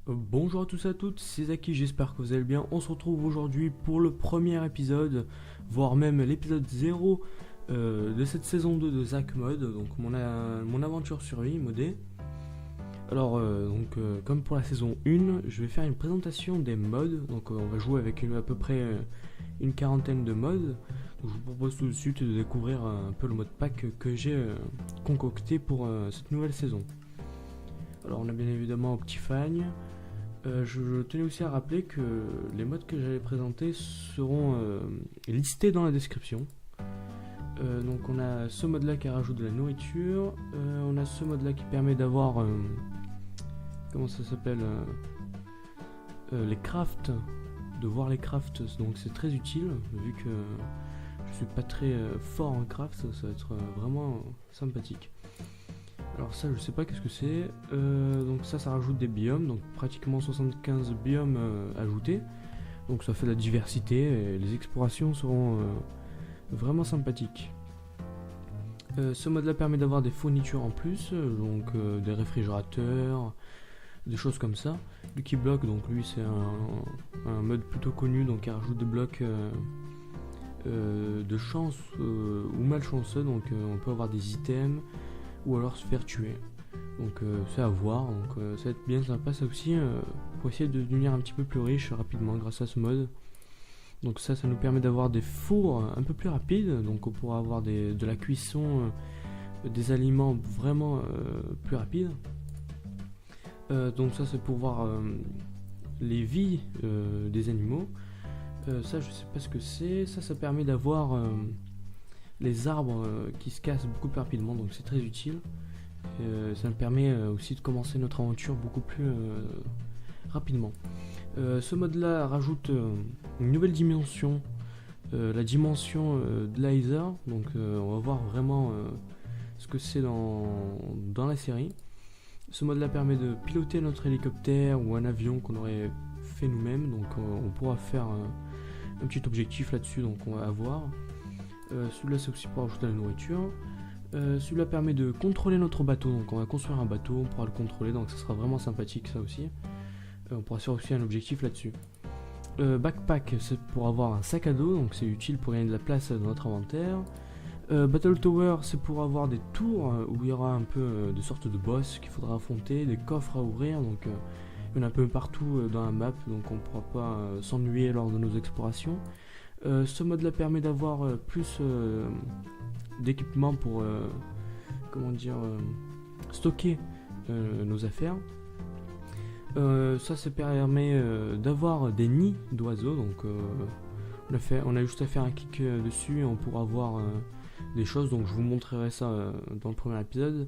Bonjour à tous et à toutes, c'est Zaki, j'espère que vous allez bien. On se retrouve aujourd'hui pour le premier épisode, voire même l'épisode 0 de cette saison 2 de Zach Mode, donc mon aventure survie modée. Alors, comme pour la saison 1, je vais faire une présentation des modes. Donc, on va jouer avec à peu près une quarantaine de modes. Donc, je vous propose tout de suite de découvrir un peu le mode pack que j'ai concocté pour cette nouvelle saison. Alors, on a bien évidemment Optifine. Je tenais aussi à rappeler que les modes que j'allais présenter seront listés dans la description. Donc on a ce mode là qui rajoute de la nourriture, on a ce mode là qui permet d'avoir comment ça s'appelle, les crafts, de voir les crafts, donc c'est très utile vu que je suis pas très fort en craft, ça va être vraiment sympathique. Alors ça je sais pas qu'est-ce que c'est, donc ça rajoute des biomes, donc pratiquement 75 biomes ajoutés, donc ça fait de la diversité et les explorations seront vraiment sympathiques. Ce mode là permet d'avoir des fournitures en plus, donc des réfrigérateurs, des choses comme ça. Lucky Block, donc lui c'est un mode plutôt connu, donc il rajoute des blocs de chance ou malchanceux, donc on peut avoir des items ou alors se faire tuer, donc c'est à voir, donc ça va être bien sympa ça aussi, pour essayer de devenir un petit peu plus riche rapidement grâce à ce mode. Donc ça nous permet d'avoir des fours un peu plus rapides, donc on pourra avoir de la cuisson, des aliments vraiment plus rapides. Donc ça c'est pour voir les vies des animaux. Ça je sais pas ce que c'est, ça permet d'avoir les arbres qui se cassent beaucoup plus rapidement, donc c'est très utile. Ça nous permet aussi de commencer notre aventure beaucoup plus rapidement. Ce mode là rajoute une nouvelle dimension, la dimension de laser, donc on va voir vraiment ce que c'est dans la série. Ce mode là permet de piloter notre hélicoptère ou un avion qu'on aurait fait nous-mêmes, donc on pourra faire un petit objectif là-dessus, donc on va voir. Celui-là c'est aussi pour ajouter la nourriture. Celui-là permet de contrôler notre bateau, donc on va construire un bateau, on pourra le contrôler, donc ça sera vraiment sympathique ça aussi. On pourra faire aussi un objectif là-dessus. Backpack, c'est pour avoir un sac à dos, donc c'est utile pour gagner de la place dans notre inventaire. Battle Tower, c'est pour avoir des tours où il y aura un peu de sortes de boss qu'il faudra affronter, des coffres à ouvrir, donc il y en a un peu partout dans la map, donc on ne pourra pas s'ennuyer lors de nos explorations. Ce mode là permet d'avoir plus d'équipement pour stocker nos affaires. Ça permet d'avoir des nids d'oiseaux, donc on a juste à faire un clic dessus et on pourra voir des choses, donc je vous montrerai ça dans le premier épisode.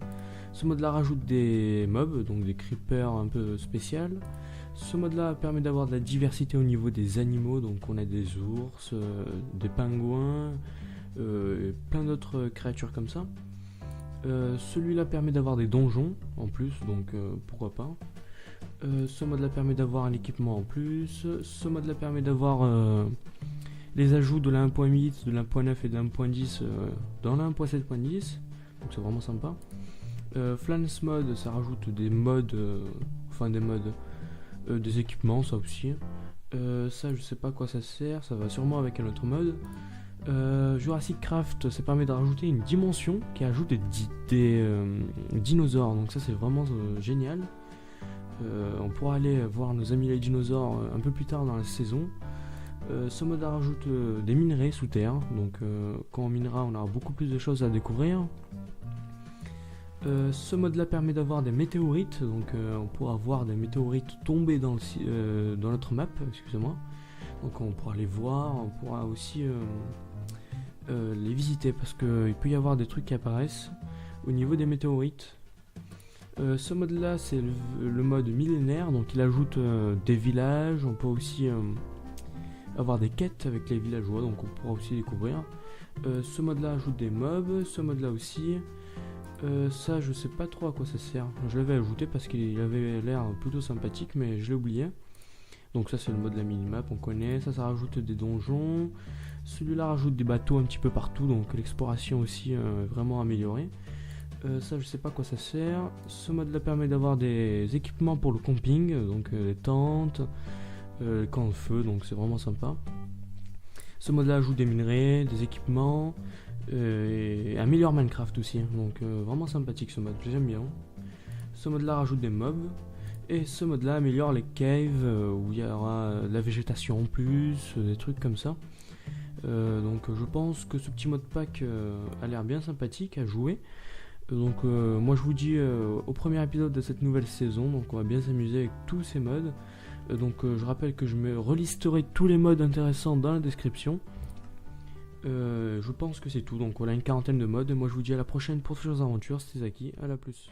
Ce mode là rajoute des mobs, donc des creepers un peu spécial. Ce mode là permet d'avoir de la diversité au niveau des animaux, donc on a des ours, des pingouins, et plein d'autres créatures comme ça. Celui-là permet d'avoir des donjons en plus, donc pourquoi pas. Ce mode là permet d'avoir un équipement en plus. Ce mode là permet d'avoir les ajouts de la 1.8, de la 1.9 et de la 1.10 dans la 1.7.10, donc c'est vraiment sympa. Flans mode, ça rajoute des modes, des équipements, ça aussi. Ça je sais pas à quoi ça sert, ça va sûrement avec un autre mode. Jurassic Craft, ça permet de rajouter une dimension qui ajoute des dinosaures, donc ça c'est vraiment génial. On pourra aller voir nos amis les dinosaures un peu plus tard dans la saison. Ce mode rajoute des minerais sous terre, donc quand on minera on aura beaucoup plus de choses à découvrir. Ce mode là permet d'avoir des météorites, donc on pourra voir des météorites tomber dans notre map, excusez-moi. Donc on pourra les voir, on pourra aussi les visiter, parce qu'il peut y avoir des trucs qui apparaissent au niveau des météorites. Ce mode là c'est le mode millénaire, donc il ajoute des villages, on peut aussi avoir des quêtes avec les villageois, donc on pourra aussi découvrir. Ce mode là ajoute des mobs, ce mode là aussi. Ça je sais pas trop à quoi ça sert, je l'avais ajouté parce qu'il avait l'air plutôt sympathique mais je l'ai oublié. Donc ça c'est le mode de la minimap, on connaît, ça rajoute des donjons. Celui-là rajoute des bateaux un petit peu partout, donc l'exploration aussi vraiment améliorée. Ça je sais pas à quoi ça sert. Ce mode là permet d'avoir des équipements pour le camping, donc les tentes, les camps de feu, donc c'est vraiment sympa. Ce mode là ajoute des minerais, des équipements, et améliore Minecraft aussi, donc vraiment sympathique ce mode, j'aime bien. Ce mode là rajoute des mobs, et ce mode là améliore les caves où il y aura de la végétation en plus, des trucs comme ça. Donc je pense que ce petit mode pack a l'air bien sympathique à jouer. Donc moi je vous dis au premier épisode de cette nouvelle saison, donc on va bien s'amuser avec tous ces modes. Donc je rappelle que je me relisterai tous les modes intéressants dans la description. Je pense que c'est tout, donc voilà une quarantaine de modes. Moi je vous dis à la prochaine pour de futures aventures, c'était Zaki, à la plus.